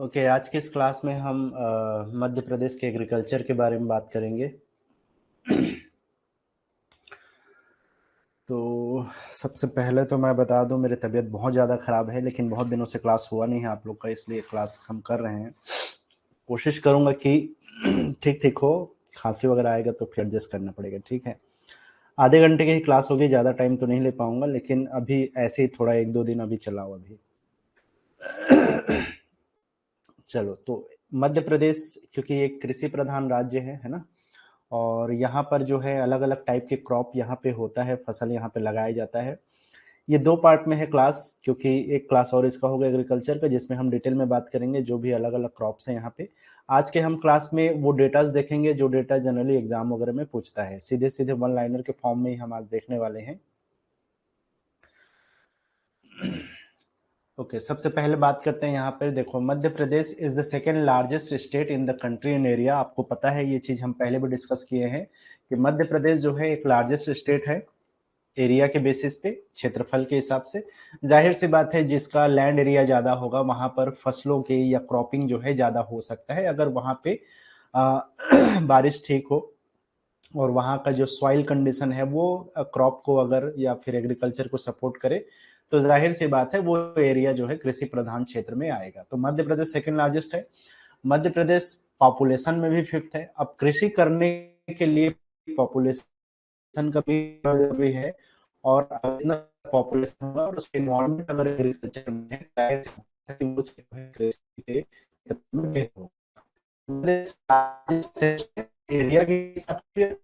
Okay, आज की इस क्लास में हम मध्य प्रदेश के एग्रीकल्चर के बारे में बात करेंगे। तो सबसे पहले तो मैं बता दूं, मेरी तबीयत बहुत ज़्यादा ख़राब है, लेकिन बहुत दिनों से क्लास हुआ नहीं है आप लोग का, इसलिए क्लास हम कर रहे हैं। कोशिश करूंगा कि ठीक ठीक हो। खांसी वगैरह आएगा तो फिर एडजस्ट करना पड़ेगा, ठीक है। आधे घंटे की ही क्लास होगी, ज़्यादा टाइम तो नहीं ले पाऊंगा, लेकिन अभी ऐसे ही थोड़ा एक दो दिन अभी चलाओ अभी। चलो, तो मध्य प्रदेश क्योंकि एक कृषि प्रधान राज्य है ना। और यहाँ पर जो है अलग अलग टाइप के क्रॉप यहाँ पे होता है, फसल यहाँ पे लगाया जाता है। ये दो पार्ट में है क्लास, क्योंकि एक क्लास और इसका होगा एग्रीकल्चर का, जिसमें हम डिटेल में बात करेंगे जो भी अलग अलग क्रॉप्स हैं यहाँ पे। आज के हम क्लास में वो डेटाज देखेंगे जो डेटा जनरली एग्जाम वगैरह में पूछता है, सीधे सीधे वन लाइनर के फॉर्म में ही हम आज देखने वाले हैं। ओके, सबसे पहले बात करते हैं यहाँ पर। देखो, Madhya Pradesh is the second largest state in the country in area. आपको पता है, ये चीज हम पहले भी डिस्कस किए हैं कि मध्य प्रदेश जो है एक लार्जेस्ट स्टेट है एरिया के बेसिस पे, क्षेत्रफल के हिसाब से। जाहिर सी बात है, जिसका लैंड एरिया ज्यादा होगा वहां पर फसलों के या क्रॉपिंग जो है ज्यादा हो सकता है, अगर वहां पे आ, बारिश ठीक हो और वहाँ का जो सॉइल कंडीशन है वो क्रॉप को अगर या फिर एग्रीकल्चर को सपोर्ट करे, तो जाहिर सी बात है वो एरिया जो है कृषि प्रधान क्षेत्र में आएगा। तो मध्य प्रदेश सेकंड लार्जेस्ट है। मध्य प्रदेश पॉपुलेशन में भी फिफ्थ है। अब कृषि करने के लिए पॉपुलेशन का भी जरूरी है, और इतना पॉपुलेशन होगा और उसके इन्वायरमेंट अगर एग्रीकल्चर में है, जाहिर सी बात है कि वो जो है कृषि के क्षेत्र में बेहतर होगा। एरिया के हिसाब से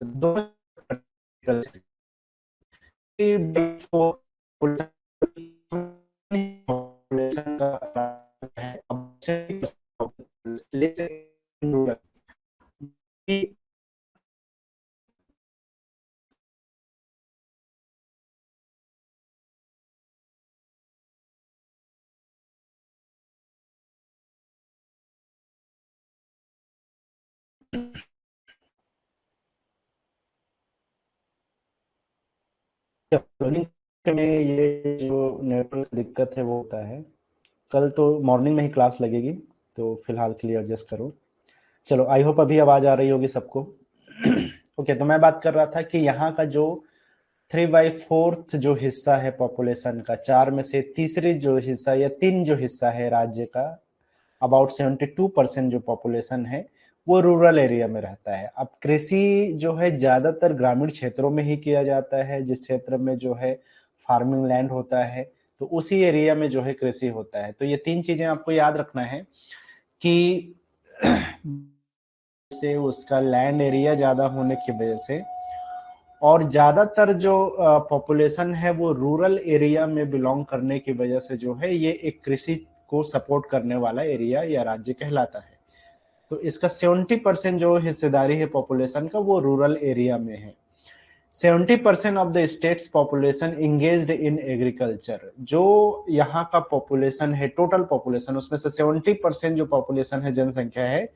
दो में ये जो नेटवर्क दिक्कत है वो होता है। कल तो मॉर्निंग में ही क्लास लगेगी, तो फिलहाल के लिए एडजस्ट करो। चलो, आई होप अभी आवाज आ रही होगी सबको। ओके, तो मैं बात कर रहा था कि यहाँ का जो 3/4 जो हिस्सा है पॉपुलेशन का, चार में से तीसरी जो हिस्सा या तीन जो हिस्सा है राज्य का, अबाउट 72% जो पॉपुलेशन है वो रूरल एरिया में रहता है। अब कृषि जो है ज्यादातर ग्रामीण क्षेत्रों में ही किया जाता है, जिस क्षेत्र में जो है फार्मिंग लैंड होता है, तो उसी एरिया में जो है कृषि होता है। तो ये तीन चीजें आपको याद रखना है कि से उसका लैंड एरिया ज्यादा होने की वजह से, और ज्यादातर जो पॉपुलेशन है वो रूरल एरिया में बिलोंग करने की वजह से जो है ये एक कृषि को सपोर्ट करने वाला एरिया या राज्य कहलाता है। तो इसका 70% जो हिस्सेदारी है पॉपुलेशन का वो रूरल एरिया में है। 70% of the states population engaged in agriculture. जो यहाँ का पॉपुलेशन है, टोटल पॉपुलेशन, उसमें से 70% जो पॉपुलेशन है, जनसंख्या है,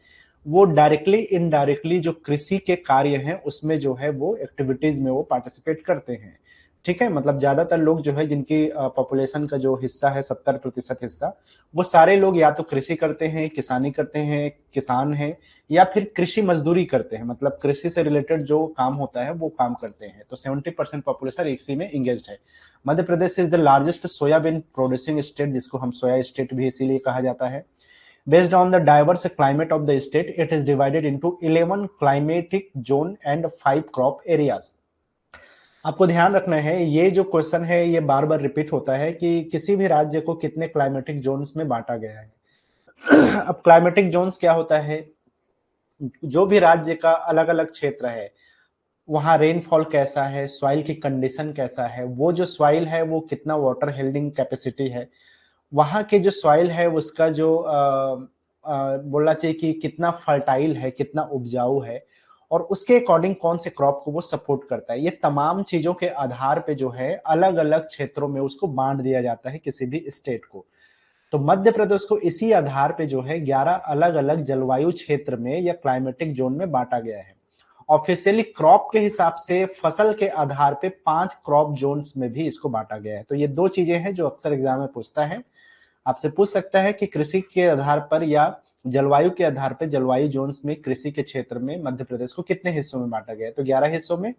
वो डायरेक्टली इनडायरेक्टली जो कृषि के कार्य हैं उसमें जो है वो एक्टिविटीज में वो पार्टिसिपेट करते हैं। ठीक है, मतलब ज्यादातर लोग जो है जिनकी पॉपुलेशन का जो हिस्सा है 70% हिस्सा, वो सारे लोग या तो कृषि करते हैं, किसानी करते हैं, किसान हैं, या फिर कृषि मजदूरी करते हैं, मतलब कृषि से रिलेटेड जो काम होता है वो काम करते हैं। तो 70% पॉपुलेशन इसी में इंगेज है। Madhya Pradesh is the largest soybean producing state, जिसको हम सोया स्टेट भी इसीलिए कहा जाता है। Based on the diverse climate of the state, it is divided into 11 climatic zone and 5 crop areas. आपको ध्यान रखना है, ये जो क्वेश्चन है ये बार बार रिपीट होता है कि किसी भी राज्य को कितने क्लाइमेटिक जोन्स में बांटा गया है। अब क्लाइमेटिक जोन्स क्या होता है? जो भी राज्य का अलग अलग क्षेत्र है, वहां रेनफॉल कैसा है, सॉइल की कंडीशन कैसा है, वो जो सॉइल है वो कितना वाटर हेल्डिंग कैपेसिटी है, वहां के जो सॉइल है उसका जो बोलना चाहिए कि कितना फर्टाइल है, कितना उपजाऊ है, और उसके अकॉर्डिंग कौन से क्रॉप को वो सपोर्ट करता है, ये तमाम चीजों के आधार पे जो है अलग अलग क्षेत्रों में उसको बांट दिया जाता है किसी भी स्टेट को। तो मध्य प्रदेश को इसी आधार पे जो है 11 अलग अलग जलवायु क्षेत्र में या क्लाइमेटिक जोन में बांटा गया है। ऑफिशियली क्रॉप के हिसाब से फसल के आधार पे 5 क्रॉप जोन्स में भी इसको बांटा गया है। तो ये दो चीजें हैं जो अक्सर एग्जाम में पूछता है, आपसे पूछ सकता है कि कृषि के आधार पर या जलवायु के आधार पर जलवायु जोन्स में कृषि के क्षेत्र में मध्य प्रदेश को कितने हिस्सों में बांटा गया है, तो 11 हिस्सों में।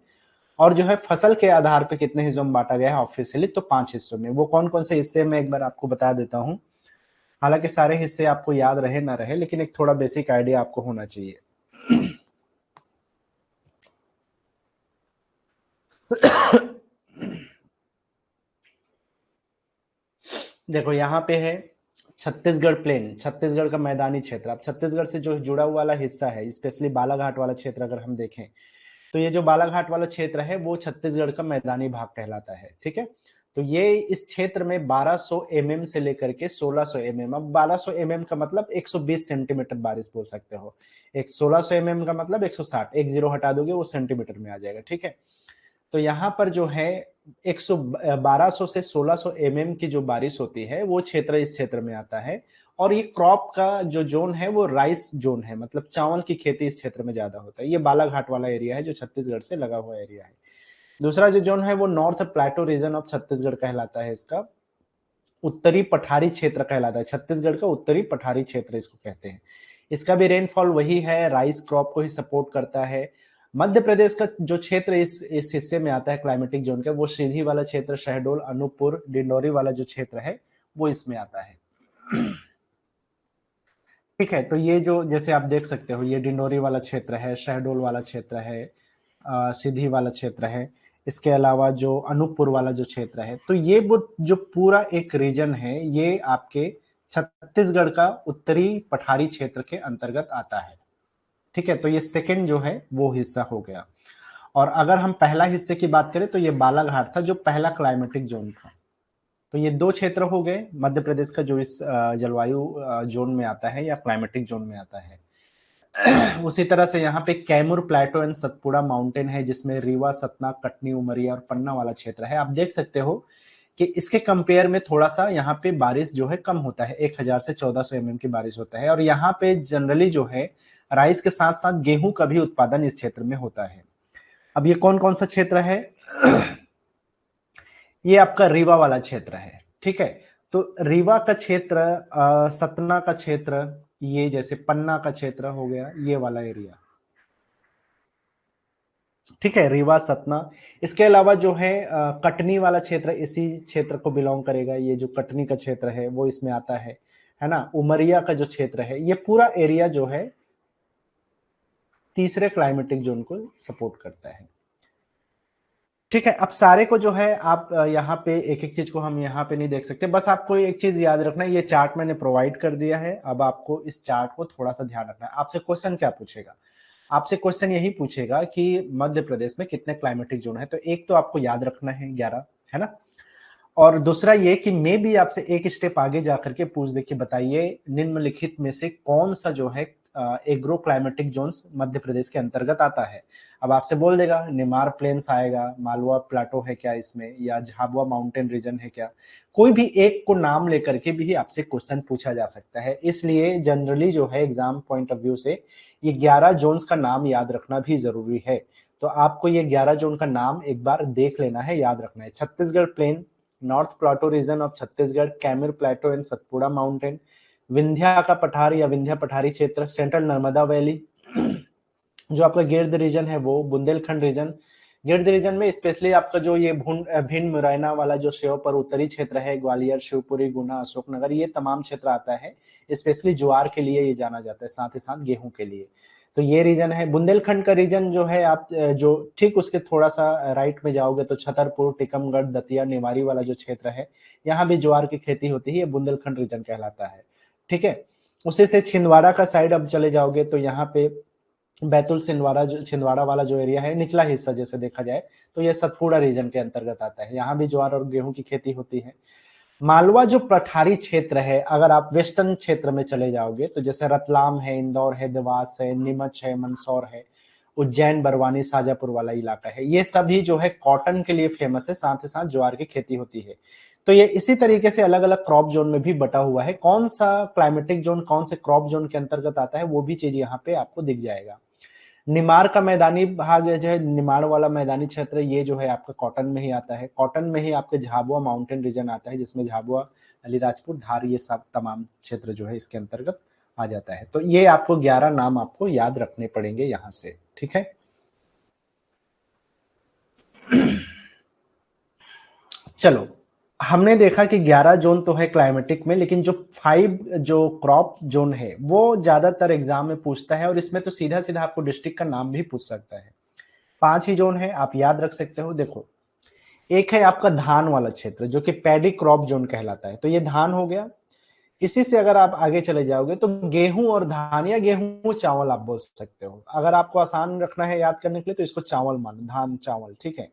और जो है फसल के आधार पर कितने हिस्सों में बांटा गया है ऑफिशियली, तो 5 हिस्सों में। वो कौन कौन से हिस्से मैं एक बार आपको बता देता हूं, हालांकि सारे हिस्से आपको याद रहे ना रहे, लेकिन एक थोड़ा बेसिक आइडिया आपको होना चाहिए। देखो यहाँ पे है छत्तीसगढ़ प्लेन, छत्तीसगढ़ का मैदानी क्षेत्र। अब छत्तीसगढ़ से जो जुड़ा हुआ वाला हिस्सा है, स्पेशली बालाघाट वाला क्षेत्र अगर हम देखें, तो ये जो बालाघाट वाला क्षेत्र है वो छत्तीसगढ़ का मैदानी भाग कहलाता है, ठीक है। तो ये इस क्षेत्र में 1200 mm से लेकर के 1600 mm, अब 1200 mm का मतलब 120 सेंटीमीटर बारिश बोल सकते हो, एक 1600 mm का मतलब 160, एक जीरो हटा दोगे वो सेंटीमीटर में आ जाएगा, ठीक है। तो यहाँ पर जो है 1200 से 1600 mm की जो बारिश होती है वो क्षेत्र इस क्षेत्र में आता है। और ये क्रॉप का जो जोन है वो राइस जोन है, मतलब चावल की खेती इस क्षेत्र में ज्यादा होता है। ये बालाघाट वाला एरिया है जो छत्तीसगढ़ से लगा हुआ एरिया है। दूसरा जो जोन है वो north plateau region of Chhattisgarh कहलाता है, इसका उत्तरी पठारी क्षेत्र कहलाता है, छत्तीसगढ़ का उत्तरी पठारी क्षेत्र इसको कहते हैं। इसका भी रेनफॉल वही है, राइस क्रॉप को ही सपोर्ट करता है। मध्य प्रदेश का जो क्षेत्र इस हिस्से में आता है क्लाइमेटिक जोन का, वो सीधी वाला क्षेत्र, शहडोल, अनूपपुर, डिंडोरी वाला जो क्षेत्र है वो इसमें आता है, ठीक है। तो ये जो जैसे आप देख सकते हो, ये डिंडोरी वाला क्षेत्र है, शहडोल वाला क्षेत्र है, सीधी वाला क्षेत्र है, इसके अलावा जो अनूपपुर वाला जो क्षेत्र है, तो ये वो जो पूरा एक रीजन है ये आपके छत्तीसगढ़ का उत्तरी पठारी क्षेत्र के अंतर्गत आता है, ठीक है। तो ये सेकंड जो है वो हिस्सा हो गया। और अगर हम पहला हिस्से की बात करें तो ये बालाघाट था जो पहला क्लाइमेटिक जोन था। तो ये दो क्षेत्र हो गए मध्य प्रदेश का जो इस जलवायु जोन में आता है या क्लाइमेटिक जोन में आता है। उसी तरह से यहाँ पे Kaimur plateau and Satpura mountain है, जिसमें रीवा, सतना, कटनी, उमरिया और पन्ना वाला क्षेत्र है। आप देख सकते हो कि इसके कंपेयर में थोड़ा सा यहाँ पे बारिश जो है कम होता है, 1000 से 1400 mm की बारिश होता है। और यहाँ पे जनरली जो है राइस के साथ साथ गेहूं का भी उत्पादन इस क्षेत्र में होता है। अब ये कौन कौन सा क्षेत्र है, ये आपका रीवा वाला क्षेत्र है, ठीक है। तो रीवा का क्षेत्र, सतना का क्षेत्र, ये जैसे पन्ना का क्षेत्र हो गया, ये वाला एरिया, ठीक है, रीवा, सतना। इसके अलावा जो है कटनी वाला क्षेत्र इसी क्षेत्र को बिलोंग करेगा, ये जो कटनी का क्षेत्र है वो इसमें आता है ना। उमरिया का जो क्षेत्र है ये पूरा एरिया जो है तीसरे क्लाइमेटिक जोन को सपोर्ट करता है, ठीक है। अब सारे को जो है आप यहाँ पे एक एक चीज को हम यहाँ पे नहीं देख सकते, बस आपको एक चीज याद रखना है, ये चार्ट मैंने प्रोवाइड कर दिया है। अब आपको इस चार्ट को थोड़ा सा ध्यान रखना है। आपसे क्वेश्चन क्या पूछेगा, आपसे क्वेश्चन यही पूछेगा कि मध्य प्रदेश में कितने क्लाइमेटिक जोन है। तो एक तो आपको याद रखना है 11, है ना। और दूसरा ये कि मे भी आपसे एक स्टेप आगे जाकर के पूछ दे कि बताइए निम्नलिखित में से कौन सा जो है agro climatic zones Madhya Pradesh के अंतर्गत आता है। अब आपसे बोल देगा निमार प्लेन्स आएगा, मालवा प्लाटो है क्या इसमें, या झाबुआ माउंटेन रीजन है क्या। कोई भी एक को नाम लेकर के भी आपसे क्वेश्चन पूछा जा सकता है। इसलिए जनरली जो है एग्जाम पॉइंट ऑफ व्यू से ये 11 जोन्स का नाम याद रखना भी जरूरी है। तो आपको ये 11 जोन का नाम एक बार देख लेना है, याद रखना है। Chhattisgarh plain, north plateau region of Chhattisgarh, Kaimur plateau and Satpura mountain, Vindhya का पठार या विंध्या पठारी क्षेत्र, सेंट्रल नर्मदा वैली, जो आपका गिर्द रीजन है वो बुंदेलखंड रीजन। गिर्द रीजन में स्पेशली आपका जो ये भिंड, मुरैना वाला जो श्योपुर उत्तरी क्षेत्र है, ग्वालियर, शिवपुरी, गुना, अशोकनगर, ये तमाम क्षेत्र आता है। स्पेशली ज्वार के लिए ये जाना जाता है, साथ ही साथ गेहूं के लिए। तो ये रीजन है। बुंदेलखंड का रीजन जो है, आप जो ठीक उसके थोड़ा सा राइट में जाओगे तो छतरपुर, टीकमगढ़, दतिया, निवारी वाला जो क्षेत्र है, यहाँ भी ज्वार की खेती होती है, ये बुंदेलखंड रीजन कहलाता है, ठीक है। उसी से छिंदवाड़ा का साइड अब चले जाओगे तो यहाँ पे बैतूल, छिंदवाड़ा वाला जो एरिया है, निचला हिस्सा जैसे देखा जाए तो ये सतपुड़ा रीजन के अंतर्गत आता है। यहाँ भी ज्वार और गेहूं की खेती होती है। मालवा जो पठारी क्षेत्र है, अगर आप वेस्टर्न क्षेत्र में चले जाओगे तो जैसे रतलाम है, इंदौर है, देवास है, नीमच है, मंदसौर है, उज्जैन, बरवानी, शाजापुर वाला इलाका है, ये सभी जो है कॉटन के लिए फेमस है, साथ ही साथ ज्वार की खेती होती है। तो ये इसी तरीके से अलग अलग क्रॉप जोन में भी बटा हुआ है। कौन सा क्लाइमेटिक जोन कौन से क्रॉप जोन के अंतर्गत आता है वो भी चीज यहाँ पे आपको दिख जाएगा। निमाड़ का मैदानी भाग जो है, निमाड़ वाला मैदानी क्षेत्र, ये जो है आपका कॉटन में ही आता है। कॉटन में ही आपके झाबुआ माउंटेन रीजन आता है, जिसमें झाबुआ, अलीराजपुर, धार, ये सब तमाम क्षेत्र जो है इसके अंतर्गत आ जाता है। तो ये आपको 11 नाम आपको याद रखने पड़ेंगे यहां से, ठीक है। चलो, हमने देखा कि 11 जोन तो है क्लाइमेटिक में, लेकिन जो 5 जो क्रॉप जोन है वो ज्यादातर एग्जाम में पूछता है, और इसमें तो सीधा सीधा आपको डिस्ट्रिक्ट का नाम भी पूछ सकता है। 5 ही जोन है, आप याद रख सकते हो। देखो, एक है आपका धान वाला क्षेत्र जो कि पैडी क्रॉप जोन कहलाता है, तो ये धान हो गया। इसी से अगर आप आगे चले जाओगे तो गेहूं और धान, या गेहूं चावल आप बोल सकते हो। अगर आपको आसान रखना है याद करने के लिए तो इसको चावल मानो, धान चावल, ठीक है।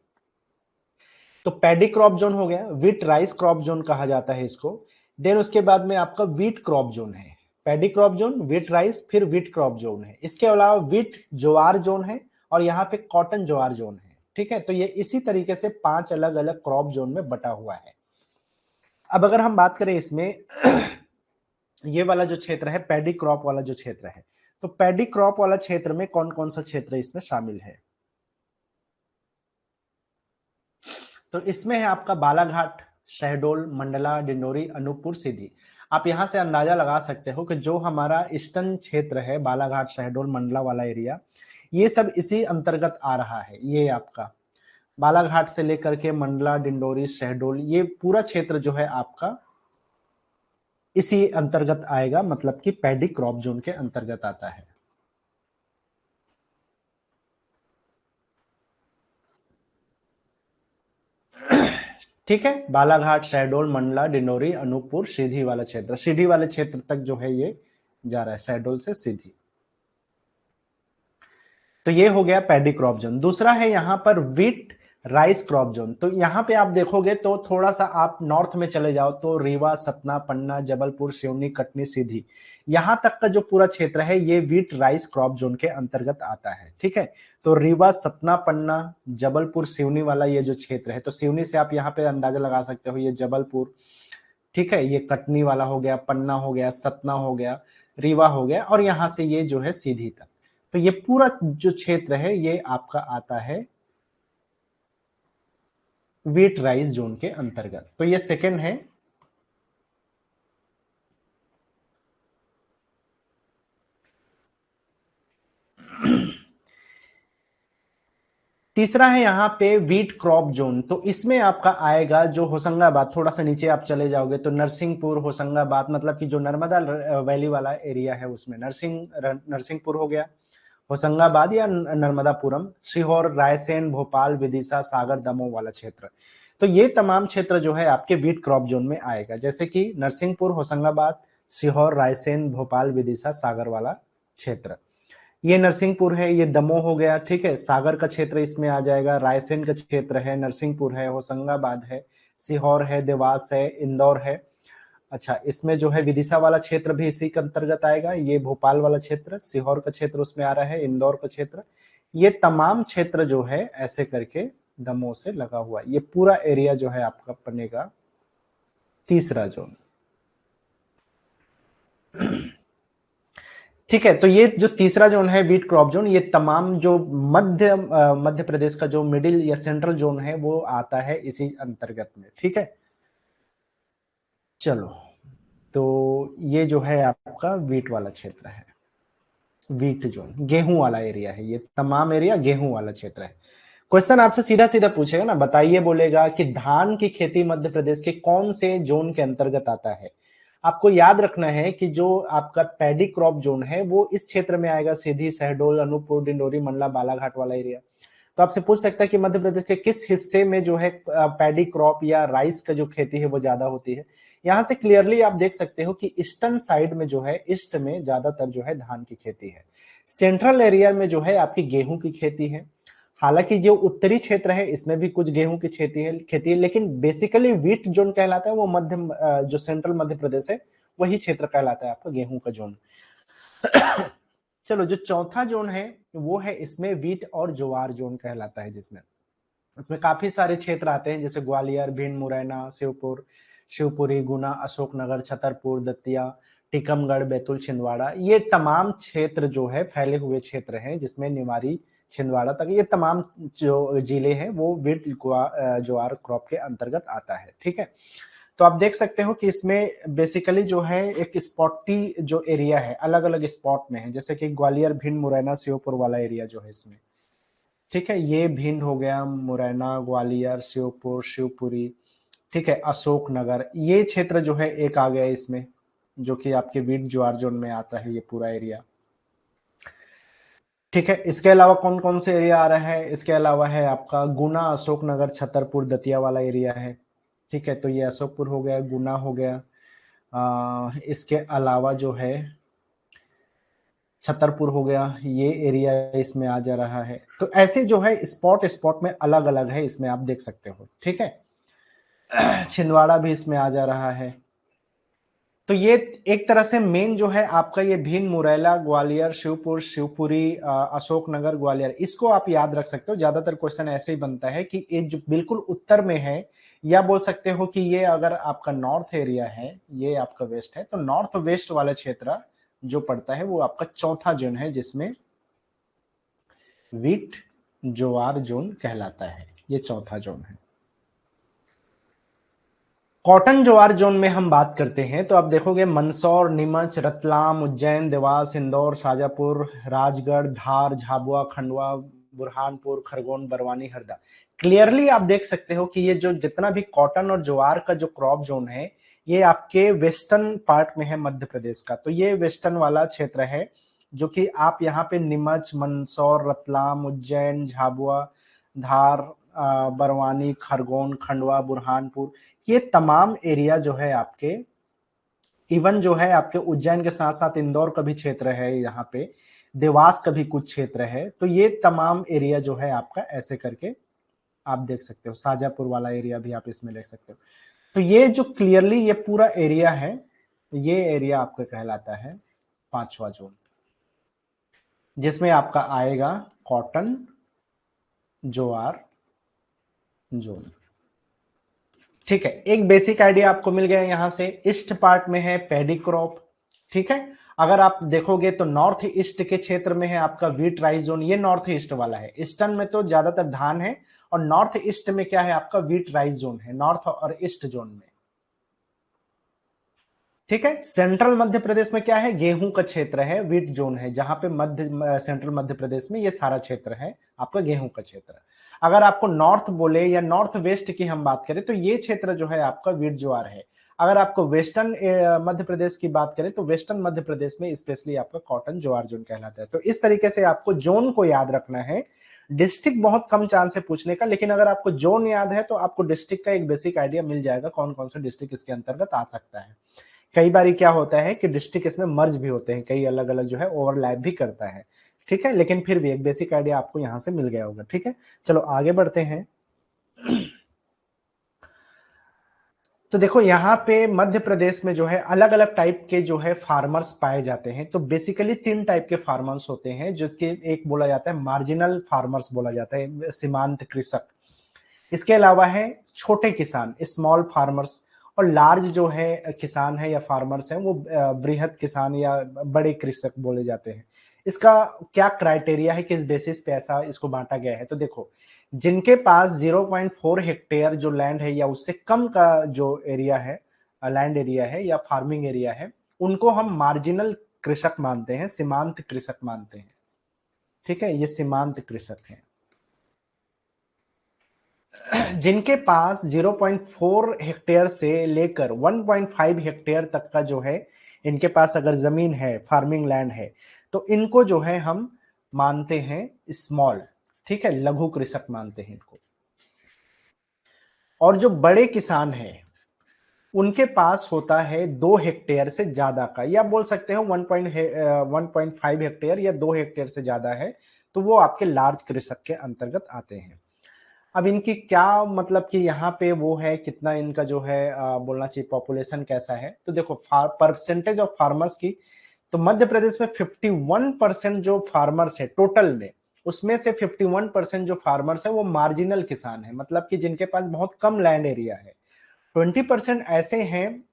तो पैडी क्रॉप जोन हो गया, वीट राइस क्रॉप जोन कहा जाता है इसको। देन उसके बाद में आपका वीट क्रॉप जोन है। Paddy crop zone, wheat rice, फिर वीट क्रॉप जोन है। इसके अलावा वीट ज्वार जोन है, और यहाँ पे कॉटन ज्वार जोन है, ठीक है। तो ये इसी तरीके से 5 अलग अलग क्रॉप जोन में बटा हुआ है। अब अगर हम बात करें इसमें ये वाला जो क्षेत्र है, पैडी क्रॉप वाला जो क्षेत्र है, तो पैडी क्रॉप वाला क्षेत्र में कौन कौन सा क्षेत्र इसमें शामिल है? तो इसमें है आपका बालाघाट, शहडोल, मंडला, डिंडोरी, अनूपपुर, सीधी। आप यहां से अंदाजा लगा सकते हो कि जो हमारा ईस्टर्न क्षेत्र है, बालाघाट, शहडोल, मंडला वाला एरिया, ये सब इसी अंतर्गत आ रहा है। ये आपका बालाघाट से लेकर के मंडला, डिंडोरी, शहडोल, ये पूरा क्षेत्र जो है आपका इसी अंतर्गत आएगा, मतलब कि पैडी क्रॉप जोन के अंतर्गत आता है। ठीक है, बालाघाट, शहडोल, मंडला, डिंडोरी, अनूपपुर, सीधी वाला क्षेत्र, सीधी वाले क्षेत्र तक जो है ये जा रहा है, शहडोल से सीधी। तो ये हो गया पैडी क्रॉप जोन। दूसरा है यहाँ पर वीट राइस क्रॉप जोन। तो यहाँ पे आप देखोगे तो थोड़ा सा आप नॉर्थ में चले जाओ तो रीवा, सतना, पन्ना, जबलपुर, सिवनी, कटनी, सीधी, यहां तक का जो पूरा क्षेत्र है ये वीट राइस क्रॉप जोन के अंतर्गत आता है, ठीक है। तो रीवा, सतना, पन्ना, जबलपुर, सिवनी वाला ये जो क्षेत्र है, तो सिवनी से आप यहाँ पे अंदाजा लगा सकते हो, ये जबलपुर, ठीक है, ये कटनी वाला हो गया, पन्ना हो गया, सतना हो गया, रीवा हो गया, और यहां से ये जो है सीधी तक। तो ये पूरा जो क्षेत्र है ये आपका आता है वीट राइस जोन के अंतर्गत। तो ये सेकंड है। तीसरा है यहाँ पे वीट क्रॉप जोन। तो इसमें आपका आएगा जो होशंगाबाद, थोड़ा सा नीचे आप चले जाओगे तो नरसिंहपुर, होशंगाबाद, मतलब कि जो नर्मदा वैली वाला एरिया है उसमें नरसिंहपुर हो गया, होशंगाबाद या नर्मदापुरम, सीहोर, रायसेन, भोपाल, विदिशा, सागर, दमोह वाला क्षेत्र। तो ये तमाम क्षेत्र जो है आपके वीट क्रॉप जोन में आएगा, जैसे कि नरसिंहपुर, होशंगाबाद, सीहोर, रायसेन, भोपाल, विदिशा, सागर वाला क्षेत्र। ये नरसिंहपुर है, ये दमोह हो गया, ठीक है। सागर का क्षेत्र इसमें आ जाएगा, रायसेन का क्षेत्र है, नरसिंहपुर है, होशंगाबाद है, सीहोर है, देवास है, इंदौर है। अच्छा, इसमें जो है विदिशा वाला क्षेत्र भी इसी के अंतर्गत आएगा। ये भोपाल वाला क्षेत्र, सीहोर का क्षेत्र उसमें आ रहा है, इंदौर का क्षेत्र। ये तमाम क्षेत्र जो है ऐसे करके दमोह से लगा हुआ है। ये पूरा एरिया जो है आपका बनेगा तीसरा जोन। ठीक है, तो ये जो तीसरा जोन है वीट क्रॉप जोन, ये तमाम जो मध्य प्रदेश का जो मिडिल या सेंट्रल जोन है वो आता है इसी अंतर्गत में, ठीक है। चलो, तो ये जो है आपका वीट वाला क्षेत्र है, वीट जोन, गेहूं वाला एरिया है। ये तमाम एरिया गेहूं वाला क्षेत्र है। क्वेश्चन आपसे सीधा सीधा पूछेगा ना, बताइए, बोलेगा कि धान की खेती मध्य प्रदेश के कौन से जोन के अंतर्गत आता है। आपको याद रखना है कि जो आपका पैडी क्रॉप जोन है वो इस क्षेत्र में आएगा, सीधी, शहडोल, अनूपपुर, डिंडोरी, मंडला, बालाघाट वाला एरिया। तो आपसे पूछ सकता है कि मध्य प्रदेश के किस हिस्से में जो है पैडी क्रॉप या राइस का जो खेती है वो ज्यादा होती है। यहां से क्लियरली आप देख सकते हो कि ईस्टर्न साइड में जो है, ईस्ट में ज्यादातर जो है धान की खेती है। सेंट्रल एरिया में जो है आपकी गेहूं की खेती है। हालांकि जो उत्तरी क्षेत्र है इसमें भी कुछ गेहूं की खेती है, लेकिन बेसिकली वीट जोन कहलाता है वो जो सेंट्रल मध्य प्रदेश है वही क्षेत्र कहलाता है आपका गेहूं का जोन। चलो, जो चौथा जोन है वो है इसमें वीट और ज्वार जोन कहलाता है, जिसमें इसमें काफी सारे क्षेत्र आते हैं, जैसे ग्वालियर, भिंड, मुरैना, शिवपुरी, गुना, अशोकनगर, छतरपुर, दतिया, टीकमगढ़, बैतूल, छिंदवाड़ा, ये तमाम क्षेत्र जो है फैले हुए क्षेत्र हैं जिसमें निवारी, छिंदवाड़ा तक ये तमाम जो जिले हैं वो वीट ज्वार क्रॉप के अंतर्गत आता है। ठीक है, तो आप देख सकते हो कि इसमें बेसिकली जो है एक स्पॉटी जो एरिया है, अलग अलग स्पॉट में है, जैसे कि ग्वालियर, भिंड, मुरैना, श्योपुर वाला एरिया जो है इसमें। ठीक है, ये भिंड हो गया, मुरैना, ग्वालियर, श्योपुर, शिवपुरी, ठीक है, अशोकनगर, ये क्षेत्र जो है एक आ गया इसमें, जो कि आपके वीट ज्वार जोन में आता है ये पूरा एरिया। ठीक है, इसके अलावा कौन कौन से एरिया आ रहा है, इसके अलावा है आपका गुना, अशोकनगर, छतरपुर, दतिया वाला एरिया है। ठीक है, तो ये अशोकपुर हो गया, गुना हो गया, इसके अलावा जो है छतरपुर हो गया, ये एरिया इसमें आ जा रहा है। तो ऐसे जो है स्पॉट स्पॉट में अलग अलग है, इसमें आप देख सकते हो। ठीक है, छिंदवाड़ा भी इसमें आ जा रहा है। तो ये एक तरह से मेन जो है आपका ये भिंड, मुरैना, ग्वालियर, शिवपुर, शिवपुरी, अशोकनगर, ग्वालियर, इसको आप याद रख सकते हो। ज्यादातर क्वेश्चन ऐसे ही बनता है कि ये जो बिल्कुल उत्तर में है, या बोल सकते हो कि ये अगर आपका नॉर्थ एरिया है, ये आपका वेस्ट है, तो नॉर्थ वेस्ट वाला क्षेत्र जो पड़ता है वो आपका चौथा जोन है, जिसमें वीट ज्वार जोन कहलाता है। ये चौथा जोन है। कॉटन ज्वार जोन में हम बात करते हैं तो आप देखोगे मंदसौर, नीमच, रतलाम, उज्जैन, देवास, इंदौर, शाजापुर, राजगढ़, धार, झाबुआ, खंडवा, बुरहानपुर, खरगोन, बरवानी, हरदा। क्लियरली आप देख सकते हो कि ये जो जितना भी कॉटन और ज्वार का जो क्रॉप जोन है, ये आपके वेस्टर्न पार्ट में है मध्य प्रदेश का। तो ये वेस्टर्न वाला क्षेत्र है, जो कि आप यहाँ पे नीमच, मंदसौर, रतलाम, उज्जैन, झाबुआ, धार, बरवानी, खरगोन, खंडवा, बुरहानपुर, ये तमाम एरिया जो है आपके, इवन जो है आपके उज्जैन के साथ साथ इंदौर का भी क्षेत्र है यहाँ पे, देवास का भी कुछ क्षेत्र है। तो ये तमाम एरिया जो है आपका ऐसे करके आप देख सकते हो। शाजापुर वाला एरिया भी आप इसमें देख सकते हो। तो ये जो क्लियरली ये पूरा एरिया है, ये एरिया आपका कहलाता है पांचवा जोन, जिसमें आपका आएगा कॉटन ज्वार जोन। ठीक है, एक बेसिक आइडिया आपको मिल गया यहां से। ईस्ट पार्ट में है पैडी क्रॉप। ठीक है, अगर आप देखोगे तो नॉर्थ ईस्ट के क्षेत्र में है आपका वीट राइस जोन, ये नॉर्थ ईस्ट वाला है। ईस्टर्न में तो ज्यादातर धान है, और नॉर्थ ईस्ट में क्या है आपका वीट राइस जोन है, नॉर्थ और ईस्ट जोन में। ठीक है, सेंट्रल मध्य प्रदेश में क्या है, गेहूं का क्षेत्र है, वीट जोन है, जहां पे मध्य सेंट्रल मध्य प्रदेश में ये सारा क्षेत्र है आपका गेहूं का क्षेत्र। अगर आपको नॉर्थ बोले या नॉर्थ वेस्ट की हम बात करें तो ये क्षेत्र जो है आपका वीट ज्वार है। अगर आपको वेस्टर्न मध्य प्रदेश की बात करें तो वेस्टर्न मध्य प्रदेश में स्पेशली आपका कॉटन ज्वार जोन कहलाता है। तो इस तरीके से आपको जोन को याद रखना है। डिस्ट्रिक्ट बहुत कम चांस है पूछने का, लेकिन अगर आपको जोन याद है तो आपको डिस्ट्रिक्ट का एक बेसिक आइडिया मिल जाएगा, कौन कौन सा डिस्ट्रिक्ट इसके अंतर्गत आ सकता है। कई बार क्या होता है कि डिस्ट्रिक्ट इसमें मर्ज भी होते हैं, कई अलग अलग जो है ओवरलैप भी करता है। ठीक है, लेकिन फिर भी एक बेसिक आइडिया आपको यहां से मिल गया होगा। ठीक है, चलो आगे बढ़ते हैं। तो देखो यहाँ पे मध्य प्रदेश में जो है अलग अलग टाइप के जो है फार्मर्स पाए जाते हैं। तो बेसिकली तीन टाइप के फार्मर्स होते हैं, जिसके एक बोला जाता है मार्जिनल फार्मर्स बोला जाता है, सीमांत कृषक। इसके अलावा है छोटे किसान, स्मॉल फार्मर्स, और लार्ज जो है किसान है या फार्मर्स हैं वो वृहद किसान या बड़े कृषक बोले जाते हैं। इसका क्या क्राइटेरिया है, किस बेसिस पे ऐसा इसको बांटा गया है, तो देखो जिनके पास 0.4 हेक्टेयर जो लैंड है या उससे कम का जो एरिया है, लैंड एरिया है या फार्मिंग एरिया है, उनको हम मार्जिनल कृषक मानते हैं, सीमांत कृषक मानते हैं। ठीक है, ये सीमांत कृषक है। जिनके पास 0.4 हेक्टेयर से लेकर 1.5 हेक्टेयर तक का जो है इनके पास अगर जमीन है, फार्मिंग लैंड है, तो इनको जो है हम मानते हैं स्मॉल। ठीक है, लघु कृषक मानते हैं इनको। और जो बड़े किसान हैं उनके पास होता है 2 हेक्टेयर से ज्यादा का, या बोल सकते हो 1.5 हेक्टेयर या 2 हेक्टेयर से ज्यादा है, तो वो आपके लार्ज कृषक के अंतर्गत आते हैं। अब इनकी क्या मतलब कि यहाँ पे वो है कितना इनका जो है बोलना चाहिए पॉपुलेशन कैसा है, तो देखो परसेंटेज ऑफ फार्मर्स की, तो मध्य प्रदेश में 51% जो फार्मर्स है टोटल में, उसमें से 51% जो फार्मर्स है वो मार्जिनल किसान है, मतलब कि जिनके पास बहुत कम लैंड एरिया है। 20% ऐसे हैं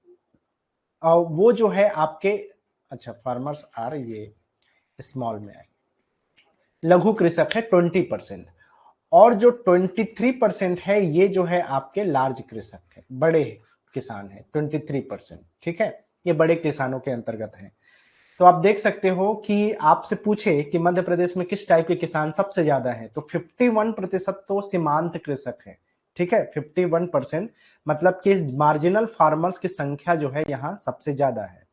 वो जो है आपके, अच्छा फार्मर्स आर ये स्मॉल में है, लघु कृषक है 20%, और जो 23% है ये जो है आपके लार्ज कृषक है, बड़े किसान है 23%, ठीक है, ये बड़े किसानों के अंतर्गत है। तो आप देख सकते हो कि आपसे पूछे कि मध्य प्रदेश में किस टाइप के किसान सबसे ज्यादा है, तो 51% तो सीमांत कृषक है, ठीक है, 51%, मतलब कि मार्जिनल फार्मर्स की संख्या जो है यहाँ सबसे ज्यादा है।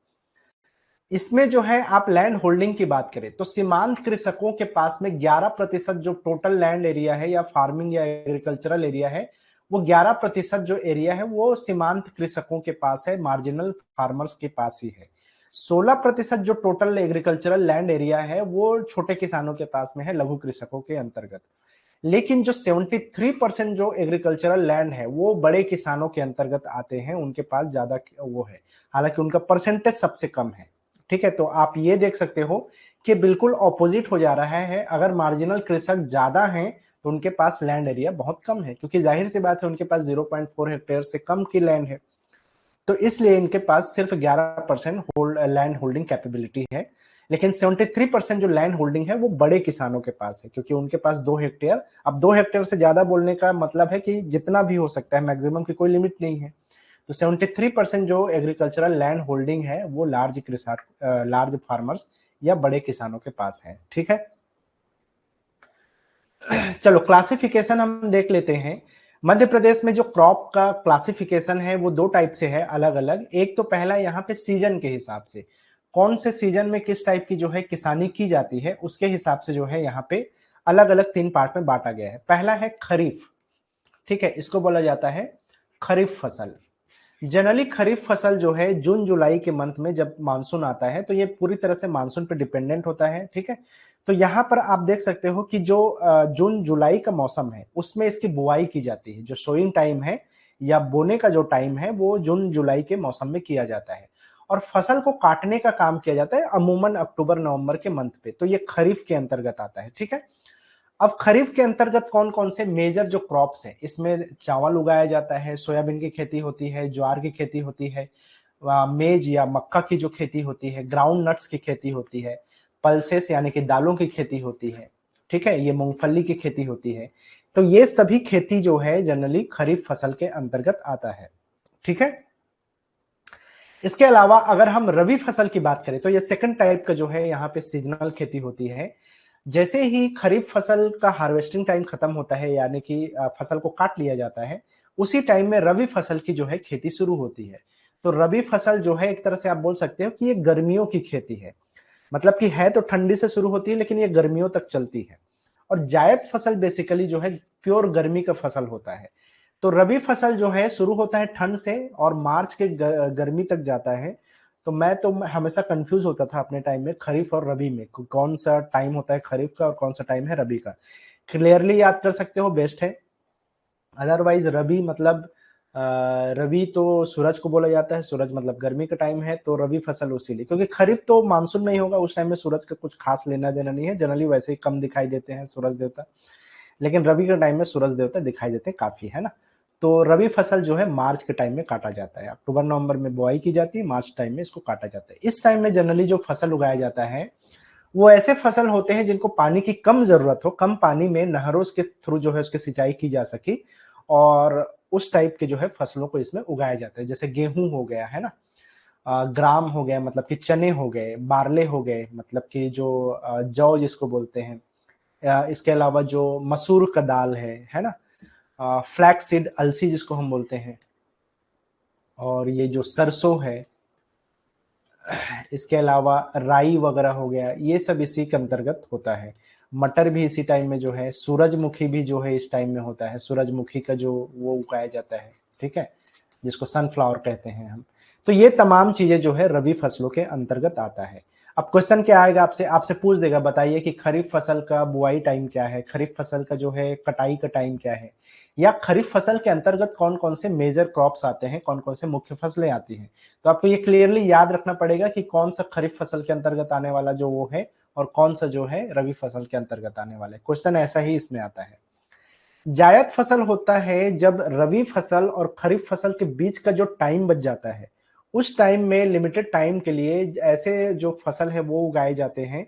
इसमें जो है आप लैंड होल्डिंग की बात करें तो सीमांत कृषकों के पास में 11% जो टोटल लैंड एरिया है या फार्मिंग या एग्रीकल्चरल एरिया है, वो 11% जो एरिया है वो सीमांत कृषकों के पास है, मार्जिनल फार्मर्स के पास ही है। 16% जो टोटल एग्रीकल्चरल लैंड एरिया है वो छोटे किसानों के पास में है, लघु कृषकों के अंतर्गत। लेकिन जो 73% जो एग्रीकल्चरल लैंड है वो बड़े किसानों के अंतर्गत आते हैं, उनके पास ज्यादा वो है, हालांकि उनका परसेंटेज सबसे कम है, ठीक है। तो आप ये देख सकते हो कि बिल्कुल ऑपोजिट हो जा रहा है, अगर मार्जिनल कृषक ज्यादा हैं तो उनके पास लैंड एरिया बहुत कम है, क्योंकि जाहिर सी बात है उनके पास 0.4 हेक्टेयर से कम की लैंड है, तो इसलिए इनके पास सिर्फ 11% लैंड होल्डिंग कैपेबिलिटी है। लेकिन 73% जो लैंड होल्डिंग है वो बड़े किसानों के पास है, क्योंकि उनके पास 2 हेक्टेयर, अब 2 हेक्टेयर से ज्यादा बोलने का मतलब है कि जितना भी हो सकता है, मैक्सिमम की कोई लिमिट नहीं है। तो 73% जो एग्रीकल्चरल लैंड होल्डिंग है वो लार्ज कृषक, लार्ज फार्मर्स या बड़े किसानों के पास है, ठीक है। चलो क्लासिफिकेशन हम देख लेते हैं। मध्य प्रदेश में जो क्रॉप का क्लासिफिकेशन है वो दो टाइप से है, अलग अलग। एक तो पहला यहाँ पे सीजन के हिसाब से, कौन से सीजन में किस टाइप की जो है किसानी की जाती है उसके हिसाब से जो है यहाँ पे अलग अलग 3 पार्ट में बांटा गया है। पहला है खरीफ, ठीक है, इसको बोला जाता है खरीफ फसल। जनरली खरीफ फसल जो है जून जुलाई के मंथ में जब मानसून आता है तो ये पूरी तरह से मानसून पे डिपेंडेंट होता है, ठीक है। तो यहाँ पर आप देख सकते हो कि जो जून जुलाई का मौसम है उसमें इसकी बुआई की जाती है, जो सोइंग टाइम है या बोने का जो टाइम है वो जून जुलाई के मौसम में किया जाता है, और फसल को काटने का काम किया जाता है अमूमन अक्टूबर नवंबर के मंथ पे, तो ये खरीफ के अंतर्गत आता है, ठीक है। अब खरीफ के अंतर्गत कौन कौन से मेजर जो क्रॉप्स है, इसमें चावल उगाया जाता है, सोयाबीन की खेती होती है, ज्वार की खेती होती है, मेज या मक्का की जो खेती होती है, ग्राउंड नट्स की खेती होती है, पल्सेस यानी कि दालों की खेती होती है, ठीक है, ये मूंगफली की खेती होती है। तो ये सभी खेती जो है जनरली खरीफ फसल के अंतर्गत आता है, ठीक है। इसके अलावा अगर हम रबी फसल की बात करें तो ये सेकंड टाइप का जो है यहाँ पे सीजनल खेती होती है। जैसे ही खरीफ फसल का हार्वेस्टिंग टाइम खत्म होता है, यानी कि फसल को काट लिया जाता है, उसी टाइम में रबी फसल की जो है खेती शुरू होती है। तो रबी फसल जो है एक तरह से आप बोल सकते हो कि ये गर्मियों की खेती है, मतलब कि है तो ठंडी से शुरू होती है लेकिन ये गर्मियों तक चलती है। और जायद फसल बेसिकली जो है प्योर गर्मी का फसल होता है। तो रबी फसल जो है शुरू होता है ठंड से और मार्च के गर्मी तक जाता है। तो मैं हमेशा कंफ्यूज होता था अपने टाइम में खरीफ और रबी में, कौन सा टाइम होता है खरीफ का और कौन सा टाइम है रबी का। क्लियरली याद कर सकते हो बेस्ट है। अदरवाइज रबी मतलब रबी तो सूरज को बोला जाता है, सूरज मतलब गर्मी का टाइम है, तो रबी फसल उसीलिए, क्योंकि खरीफ तो मानसून में ही होगा, उस टाइम में सूरज का कुछ खास लेना देना नहीं है, जनरली वैसे ही कम दिखाई देते हैं सूरज देवता। लेकिन रबी के टाइम में सूरज देवता दिखाई देते हैं काफी, है ना। तो रबी फसल जो है मार्च के टाइम में काटा जाता है, अक्टूबर नवंबर में बुआई की जाती है, मार्च टाइम में इसको काटा जाता है। इस टाइम में जनरली जो फसल उगाया जाता है वो ऐसे फसल होते हैं जिनको पानी की कम जरूरत हो, कम पानी में नहरों के थ्रू जो है उसकी सिंचाई की जा सके, और उस टाइप के जो है फसलों को इसमें उगाया जाता है। जैसे गेहूं हो गया, है ना, ग्राम हो गया मतलब कि चने हो गए, बारले हो गए मतलब कि जो जौ जिसको बोलते हैं, इसके अलावा जो मसूर का दाल है ना, फ्लैक्स सीड अलसी जिसको हम बोलते हैं, और ये जो सरसों है, इसके अलावा राई वगैरह हो गया, ये सब इसी के अंतर्गत होता है। मटर भी इसी टाइम में जो है, सूरजमुखी भी जो है इस टाइम में होता है, सूरजमुखी का जो वो उगाया जाता है, ठीक है, जिसको सनफ्लावर कहते हैं हम। तो ये तमाम चीजें जो है रबी फसलों के अंतर्गत आता है। अब क्वेश्चन क्या आएगा, आपसे आपसे पूछ देगा बताइए कि खरीफ फसल का बुआई टाइम क्या है, खरीफ फसल का जो है कटाई का टाइम क्या है, या खरीफ फसल के अंतर्गत कौन कौन से मेजर क्रॉप्स आते हैं, कौन कौन से मुख्य फसलें आती हैं। तो आपको ये क्लियरली याद रखना पड़ेगा कि कौन सा खरीफ फसल के अंतर्गत आने वाला जो वो है, और कौन सा जो है रबी फसल के अंतर्गत आने वाला है। क्वेश्चन ऐसा ही इसमें आता है। जायद फसल होता है जब रबी फसल और खरीफ फसल के बीच का जो टाइम बच जाता है उस टाइम में लिमिटेड टाइम के लिए ऐसे जो फसल है वो उगाए जाते हैं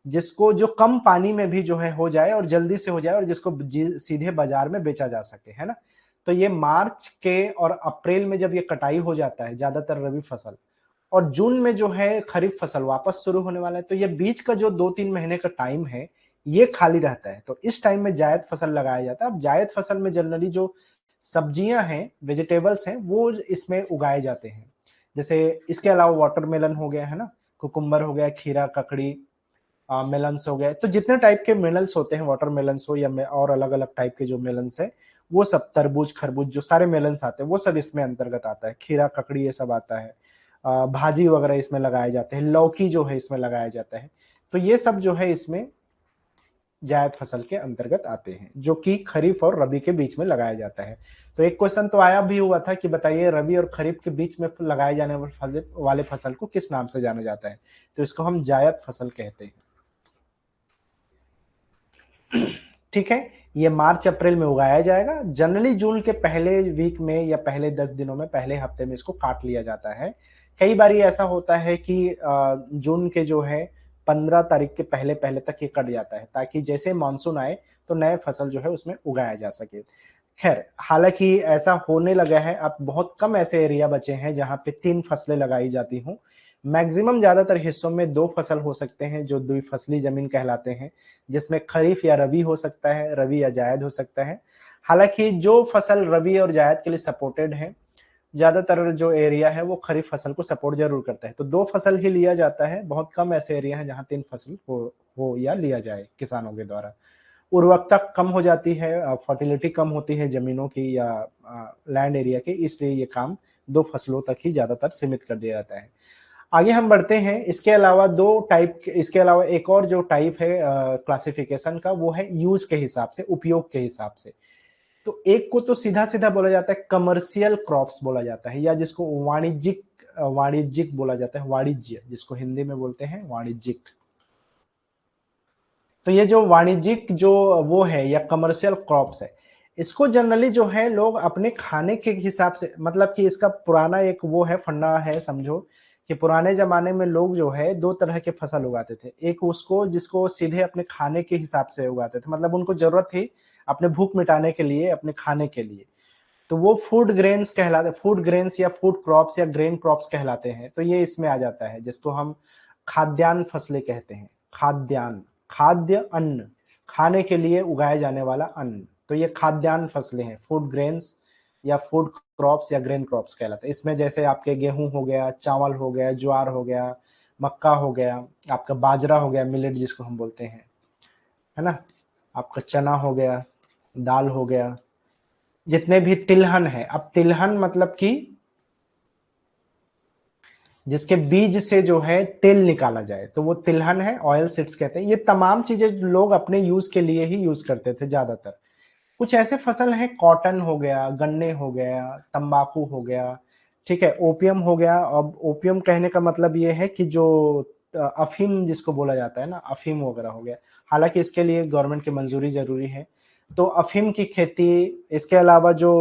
जिसको जो कम पानी में भी जो है हो जाए और जल्दी से हो जाए और जिसको सीधे बाजार में बेचा जा सके, है ना। तो ये मार्च के और अप्रैल में जब ये कटाई हो जाता है ज्यादातर रबी फसल, और जून में जो है खरीफ फसल वापस शुरू होने वाला है, तो ये बीच का जो 2-3 महीने का टाइम है ये खाली रहता है। तो इस टाइम में जायद फसल लगाया जाता है। अब जायद फसल में जनरली जो सब्जियां हैं, वेजिटेबल्स हैं, वो इसमें उगाए जाते हैं। जैसे इसके अलावा वाटरमेलन हो गया, है ना, कुकुम्बर हो गया, खीरा, ककड़ी, मेलन्स हो गए। तो जितने टाइप के मेलन्स होते हैं, वाटरमेलन्स हो या और अलग अलग टाइप के जो मेलन्स है, वो सब, तरबूज, खरबूज, जो सारे मेलन्स आते हैं वो सब इसमें अंतर्गत आता है। खीरा, ककड़ी, ये सब आता है। भाजी वगैरह इसमें लगाए जाते हैं, लौकी जो है इसमें लगाया जाता है। तो ये सब जो है इसमें जायद फसल के अंतर्गत आते हैं, जो कि खरीफ और रबी के बीच में लगाया जाता है। तो एक क्वेश्चन तो आया भी हुआ था कि बताइए रबी और खरीफ के बीच में लगाए जाने वाले फसल को किस नाम से जाना जाता है। तो इसको हम जायद फसल कहते हैं। ठीक है, ये मार्च अप्रैल में उगाया जाएगा। जनरली जून के पहले वीक में या पहले 10 दिनों में, पहले हफ्ते में इसको काट लिया जाता है। कई बार ये ऐसा होता है कि जून के जो है 15 तारीख के पहले पहले तक ये कट जाता है, ताकि जैसे मानसून आए तो नए फसल जो है उसमें उगाया जा सके। खैर, हालांकि ऐसा होने लगा है, अब बहुत कम ऐसे एरिया बचे हैं जहां पे 3 फसलें लगाई जाती हूँ। मैक्सिमम ज्यादातर हिस्सों में 2 फसल हो सकते हैं, जो द्विफसली जमीन कहलाते हैं, जिसमें खरीफ या रबी हो सकता है, रबी या जायद हो सकता है। हालांकि जो फसल रबी और जायद के लिए सपोर्टेड है, ज्यादातर जो एरिया है वो खरीफ फसल को सपोर्ट जरूर करता है। तो 2 फसल ही लिया जाता है। बहुत कम ऐसे एरिया है जहां 3 फसल हो या लिया जाए किसानों के द्वारा। उर्वरकता कम हो जाती है, फर्टिलिटी कम होती है जमीनों की या लैंड एरिया की, इसलिए ये काम 2 फसलों तक ही ज्यादातर सीमित कर दिया जाता है। आगे हम बढ़ते हैं। इसके अलावा इसके अलावा एक और जो टाइप है क्लासिफिकेशन का, वो है यूज के हिसाब से, उपयोग के हिसाब से। तो एक को तो सीधा सीधा बोला जाता है कमर्शियल क्रॉप्स बोला जाता है, या जिसको वाणिज्यिक वाणिज्यिक बोला जाता है, वाणिज्य जिसको हिंदी में बोलते हैं वाणिज्यिक। तो ये जो वाणिज्यिक जो वो है या कमर्शियल क्रॉप्स है, इसको जनरली जो है लोग अपने खाने के हिसाब से, मतलब कि इसका पुराना एक वो है, फंडा है समझो, कि पुराने जमाने में लोग जो है 2 तरह के फसल उगाते थे। एक उसको जिसको सीधे अपने खाने के हिसाब से उगाते थे, मतलब उनको जरूरत थी अपने भूख मिटाने के लिए, अपने खाने के लिए। तो वो फूड ग्रेन्स कहलाते, फूड ग्रेन्स या फूड क्रॉप्स या ग्रेन क्रॉप्स कहलाते हैं। तो ये इसमें आ जाता है, जिसको हम खाद्यान्न फसलें कहते हैं। खाद्यान्न, खाद्य अन्न, खाने के लिए उगाया जाने वाला अन्न। तो ये खाद्यान्न फसलें हैं, फूड ग्रेन्स या फूड क्रॉप्स या ग्रेन क्रॉप्स कहलाते हैं। इसमें जैसे आपके गेहूं हो गया, चावल हो गया, ज्वार हो गया, मक्का हो गया, आपका बाजरा हो गया, मिलेट जिसको हम बोलते हैं, है ना, आपका चना हो गया, दाल हो गया, जितने भी तिलहन है। अब तिलहन मतलब कि जिसके बीज से जो है तेल निकाला जाए, तो वो तिलहन है, ऑयल सीड्स कहते हैं। ये तमाम चीजें लोग अपने यूज के लिए ही यूज करते थे ज्यादातर। कुछ ऐसे फसल हैं, कॉटन हो गया, गन्ने हो गया, तंबाकू हो गया, ठीक है, ओपियम हो गया। अब ओपियम कहने का मतलब ये है कि जो अफीम जिसको बोला जाता है ना, अफीम वगैरह हो गया। हालांकि इसके लिए गवर्नमेंट की मंजूरी जरूरी है। तो अफीम की खेती, इसके अलावा जो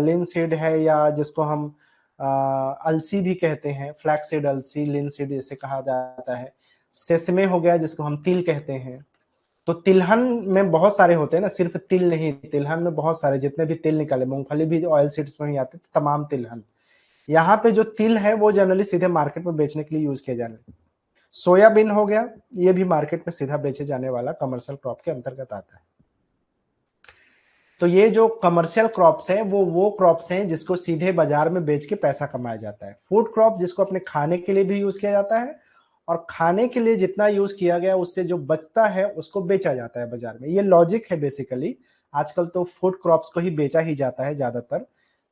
लिनसीड है, या जिसको हम अलसी भी कहते हैं, फ्लैक्सीड, अलसी, लिनसीड इसे कहा जाता है। सेसमे हो गया जिसको हम तिल कहते हैं। तो तिलहन में बहुत सारे होते हैं ना, सिर्फ तिल नहीं, तिलहन में बहुत सारे, जितने भी तिल निकाले, मूंगफली भी ऑयल सीड्स में ही आते हैं, तो तमाम तिलहन। यहाँ पे जो तिल है वो जनरली सीधे मार्केट में बेचने के लिए यूज किए जाने। सोयाबीन हो गया, ये भी मार्केट में सीधा बेचे जाने वाला कमर्शियल क्रॉप के अंतर्गत आता है। तो ये जो कमर्शियल क्रॉप्स है वो क्रॉप्स हैं जिसको सीधे बाजार में बेच के पैसा कमाया जाता है। फूड क्रॉप जिसको अपने खाने के लिए भी यूज किया जाता है, और खाने के लिए जितना यूज किया गया उससे जो बचता है उसको बेचा जाता है बाजार में। ये लॉजिक है बेसिकली। आजकल तो फूड क्रॉप्स को ही बेचा ही जाता है ज्यादातर।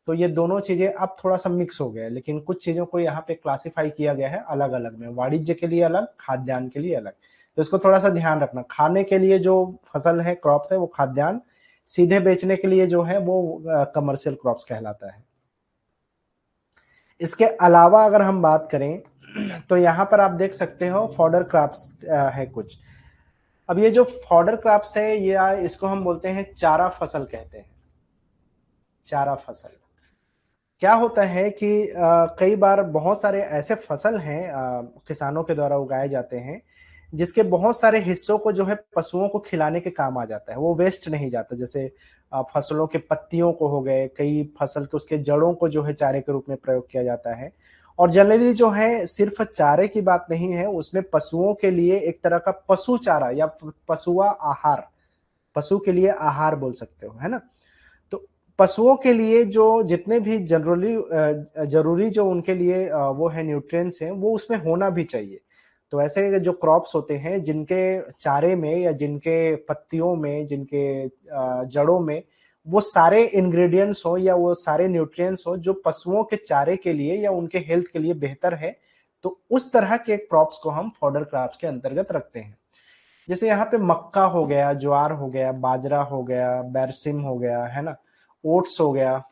तो ये दोनों चीजें अब थोड़ा सा मिक्स हो गया है, लेकिन कुछ चीजों को यहाँ पे क्लासिफाई किया गया है अलग अलग में, वाणिज्य के लिए अलग, खाद्यान्न के लिए अलग। तो इसको थोड़ा सा ध्यान रखना। खाने के लिए जो फसल है, क्रॉप्स है, वो खाद्यान्न। सीधे बेचने के लिए जो है वो कमर्शियल क्रॉप्स कहलाता है। इसके अलावा अगर हम बात करें तो यहाँ पर आप देख सकते हो फॉडर क्रॉप्स है कुछ। अब ये जो फॉडर क्रॉप्स है, ये इसको हम बोलते हैं चारा फसल कहते हैं, चारा फसल। क्या होता है कि कई बार बहुत सारे ऐसे फसल हैं किसानों के द्वारा उगाए जाते हैं जिसके बहुत सारे हिस्सों को जो है पशुओं को खिलाने के काम आ जाता है, वो वेस्ट नहीं जाता। जैसे फसलों के पत्तियों को हो गए, कई फसल के उसके जड़ों को जो है चारे के रूप में प्रयोग किया जाता है। और जनरली जो है सिर्फ चारे की बात नहीं है, उसमें पशुओं के लिए एक तरह का पशु चारा या पशुआ आहार, पशु के लिए आहार बोल सकते हो, है ना। तो पशुओं के लिए जो जितने भी जरूरी जो उनके लिए वो है न्यूट्रिएंट्स हैं, वो उसमें होना भी चाहिए। तो ऐसे जो क्रॉप्स होते हैं जिनके चारे में या जिनके पत्तियों में, जिनके जड़ों में वो सारे इंग्रेडिएंट्स हो या वो सारे न्यूट्रिएंट्स हो जो पशुओं के चारे के लिए या उनके हेल्थ के लिए बेहतर है, तो उस तरह के क्रॉप्स को हम फॉडर क्रॉप्स के अंतर्गत रखते हैं। जैसे यहाँ पे मक्का हो गया, ज्वार हो गया, बाजरा हो गया, बरसिम हो गया, है ना, ओट्स हो गया,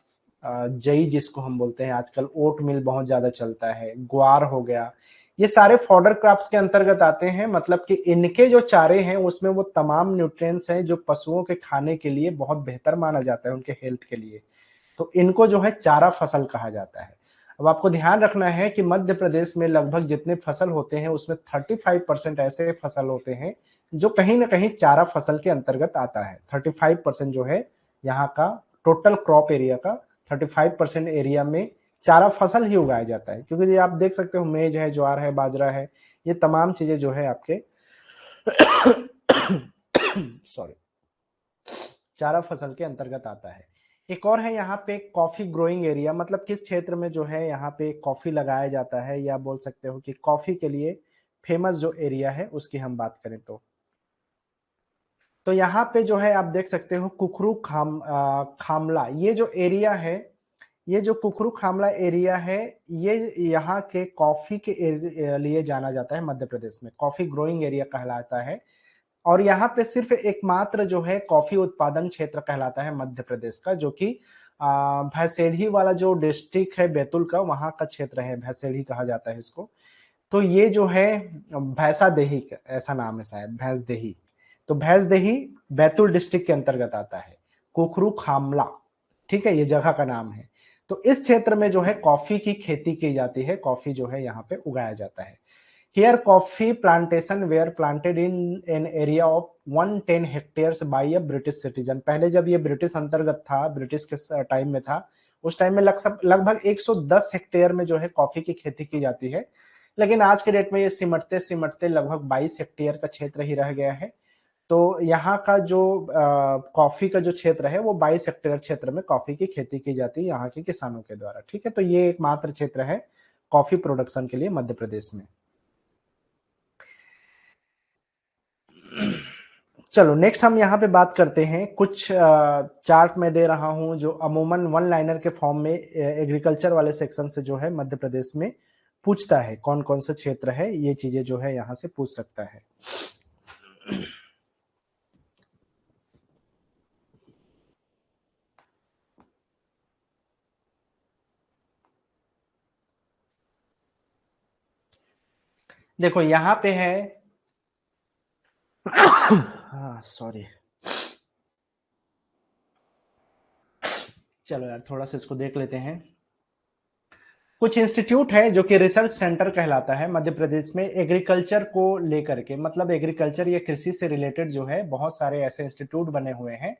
जई जिसको हम बोलते हैं, आजकल ओट मिल बहुत ज्यादा चलता है, ग्वार हो गया, ये सारे फॉडर क्रॉप्स के अंतर्गत आते हैं। मतलब कि इनके जो चारे हैं उसमें वो तमाम न्यूट्रिएंट्स हैं जो पशुओं के खाने के लिए बहुत बेहतर माना जाता है, उनके हेल्थ के लिए। तो इनको जो है चारा फसल कहा जाता है। अब आपको ध्यान रखना है कि मध्य प्रदेश में लगभग जितने फसल होते हैं उसमें 35% ऐसे फसल होते हैं जो कहीं ना कहीं चारा फसल के अंतर्गत आता है। 35% जो है यहाँ का टोटल क्रॉप एरिया का 35% एरिया में चारा फसल ही उगाया जाता है। क्योंकि ये आप देख सकते हो, मेज है, ज्वार है, बाजरा है, ये तमाम चीजें जो है आपके सॉरी चारा फसल के अंतर्गत आता है। एक और है यहाँ पे कॉफी ग्रोइंग एरिया, मतलब किस क्षेत्र में जो है यहाँ पे कॉफी लगाया जाता है, या बोल सकते हो कि कॉफी के लिए फेमस जो एरिया है उसकी हम बात करें तो यहाँ पे जो है आप देख सकते हो कुकरू खामला, ये जो एरिया है, ये जो कुकरू खामला एरिया है, ये यहाँ के कॉफी के लिए जाना जाता है। मध्य प्रदेश में कॉफी ग्रोइंग एरिया कहलाता है। और यहाँ पे सिर्फ एकमात्र जो है कॉफी उत्पादन क्षेत्र कहलाता है मध्य प्रदेश का, जो कि भैंसेढ़ी वाला जो डिस्ट्रिक्ट है बैतूल का, वहां का क्षेत्र है, भैंसेढ़ी कहा जाता है इसको। तो ये जो है भैंसा देही, ऐसा नाम है शायद, भैंस देही। तो भैंस देही बैतूल डिस्ट्रिक्ट के अंतर्गत आता है। कुकरू खामला, ठीक है, ये जगह का नाम है। तो इस क्षेत्र में जो है कॉफी की खेती की जाती है, कॉफी जो है यहाँ पे उगाया जाता है। Here coffee plantation were planted in an area of 110 hectares by a British citizen. पहले जब ये ब्रिटिश अंतर्गत था, ब्रिटिश के टाइम में था, उस टाइम में लगभग 110 हेक्टेयर में जो है कॉफी की खेती की जाती है। लेकिन आज के डेट में ये सिमटते सिमटते लगभग 22 हेक्टेयर का क्षेत्र ही रह गया है। तो यहाँ का जो कॉफी का जो क्षेत्र है वो 22 हेक्टेयर क्षेत्र में कॉफी की खेती की जाती है यहाँ के किसानों के द्वारा। ठीक है, तो ये एकमात्र क्षेत्र है कॉफी प्रोडक्शन के लिए मध्य प्रदेश में। चलो नेक्स्ट हम यहाँ पे बात करते हैं, कुछ चार्ट में दे रहा हूं जो अमूमन वन लाइनर के फॉर्म में एग्रीकल्चर वाले सेक्शन से जो है मध्य प्रदेश में पूछता है कौन कौन से क्षेत्र है, ये चीजें जो है यहाँ से पूछ सकता है। देखो यहाँ पे है हाँ सॉरी, चलो यार थोड़ा सा इसको देख लेते हैं। कुछ इंस्टीट्यूट है जो कि रिसर्च सेंटर कहलाता है मध्य प्रदेश में एग्रीकल्चर को लेकर के, मतलब एग्रीकल्चर या कृषि से रिलेटेड जो है बहुत सारे ऐसे इंस्टीट्यूट बने हुए हैं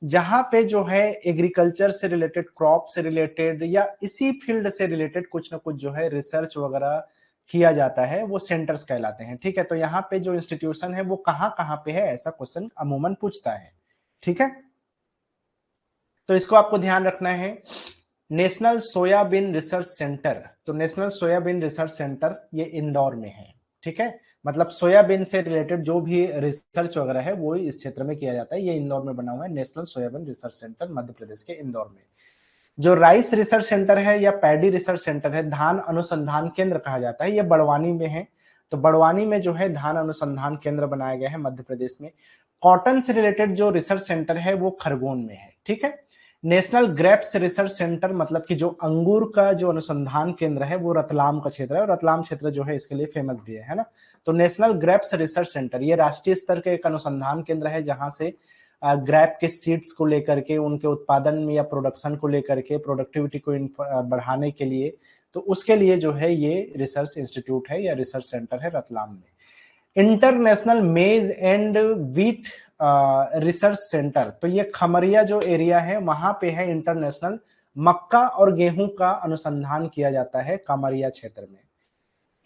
जहां पे जो है एग्रीकल्चर से रिलेटेड, क्रॉप से रिलेटेड या इसी फील्ड से रिलेटेड कुछ ना कुछ जो है रिसर्च वगैरह किया जाता है, वो सेंटर्स कहलाते हैं। ठीक है, तो यहाँ पे जो इंस्टीट्यूशन है वो कहाँ कहाँ पे है, ऐसा क्वेश्चन अमूमन पूछता है। ठीक है, तो इसको आपको ध्यान रखना है। नेशनल सोयाबीन रिसर्च सेंटर, तो नेशनल सोयाबीन रिसर्च सेंटर ये इंदौर में है। ठीक है, मतलब सोयाबीन से रिलेटेड जो भी रिसर्च वगैरह है वो इस क्षेत्र में किया जाता है, ये इंदौर में बना हुआ है, national soybean research centre Madhya Pradesh के इंदौर में। जो राइस रिसर्च सेंटर है या पैडी रिसर्च सेंटर है, धान अनुसंधान केंद्र कहा जाता है, ये बड़वानी में है। तो बड़वानी में जो है धान अनुसंधान केंद्र बनाया गया है मध्य प्रदेश में। कॉटन से रिलेटेड जो रिसर्च सेंटर है वो खरगोन में है। ठीक है, नेशनल ग्रेप्स रिसर्च सेंटर, मतलब कि जो अंगूर का जो अनुसंधान केंद्र है वो रतलाम का क्षेत्र है, और रतलाम क्षेत्र जो है इसके लिए फेमस भी है ना। तो नेशनल ग्रेप्स रिसर्च सेंटर ये राष्ट्रीय स्तर का एक अनुसंधान केंद्र है जहां से ग्रेप के सीड्स को लेकर के, उनके उत्पादन में या प्रोडक्शन को लेकर के, प्रोडक्टिविटी को बढ़ाने के लिए, तो उसके लिए जो है ये रिसर्च इंस्टीट्यूट है या रिसर्च सेंटर है रतलाम में। इंटरनेशनल मेज एंड व्हीट रिसर्च सेंटर, तो ये खमरिया जो एरिया है वहां पे है, इंटरनेशनल मक्का और गेहूं का अनुसंधान किया जाता है खमरिया क्षेत्र में।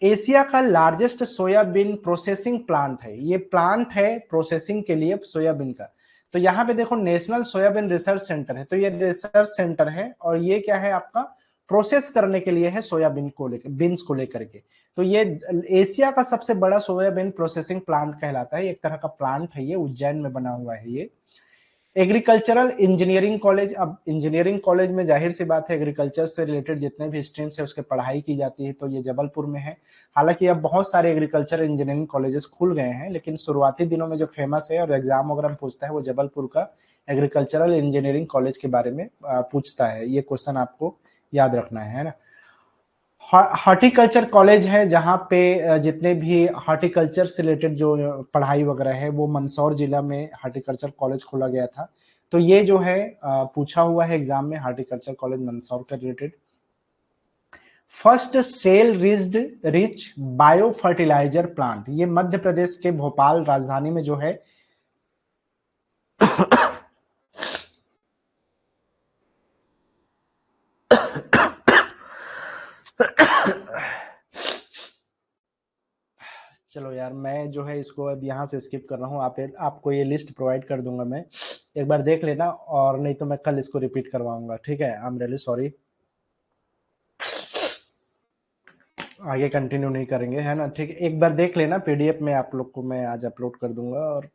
एशिया का लार्जेस्ट सोयाबीन प्रोसेसिंग प्लांट है, ये प्लांट है प्रोसेसिंग के लिए सोयाबीन का। तो यहाँ पे देखो नेशनल सोयाबीन रिसर्च सेंटर है, तो ये रिसर्च सेंटर है और ये क्या है आपका, प्रोसेस करने के लिए है सोयाबीन को लेकर, बीन्स को लेकर के। तो ये एशिया का सबसे बड़ा सोयाबीन प्रोसेसिंग प्लांट कहलाता है, एक तरह का प्लांट है ये, उज्जैन में बना हुआ है ये। एग्रीकल्चरल इंजीनियरिंग कॉलेज, अब इंजीनियरिंग कॉलेज में जाहिर सी बात है एग्रीकल्चर से रिलेटेड जितने भी स्ट्रीम्स है उसके पढ़ाई की जाती है, तो ये जबलपुर में है। हालांकि अब बहुत सारे एग्रीकल्चर इंजीनियरिंग कॉलेजेस खुल गए हैं, लेकिन शुरुआती दिनों में जो फेमस है और एग्जाम वगैरह में पूछता है वो जबलपुर का एग्रीकल्चरल इंजीनियरिंग कॉलेज के बारे में पूछता है। ये क्वेश्चन आपको याद रखना है ना। हॉर्टिकल्चर कॉलेज है जहाँ पे जितने भी हॉर्टिकल्चर से रिलेटेड जो पढ़ाई वगैरह है वो मंदसौर जिला में हॉर्टिकल्चर कॉलेज खोला गया था। तो ये जो है पूछा हुआ है एग्जाम में, हॉर्टिकल्चर कॉलेज मंदसौर का related. First cell rich bio fertilizer plant, ये मध्य प्रदेश के भोपाल राजधानी में जो है चलो यार, मैं जो है इसको अब यहाँ से स्किप कर रहा हूँ, आपको ये लिस्ट प्रोवाइड कर दूंगा मैं, एक बार देख लेना, और नहीं तो मैं कल इसको रिपीट करवाऊंगा, ठीक है। आई एम रियली सॉरी, आगे कंटिन्यू नहीं करेंगे, है ना, ठीक है। एक बार देख लेना, पीडीएफ में आप लोग को मैं आज अपलोड कर दूंगा, और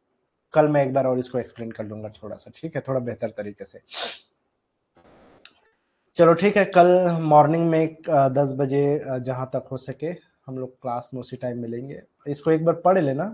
कल मैं एक बार और इसको एक्सप्लेन कर दूंगा थोड़ा सा, ठीक है, थोड़ा बेहतर तरीके से। चलो ठीक है, कल मॉर्निंग में 10 बजे जहां तक हो सके हम लोग क्लास में उसी टाइम मिलेंगे। इसको एक बार पढ़ लेना।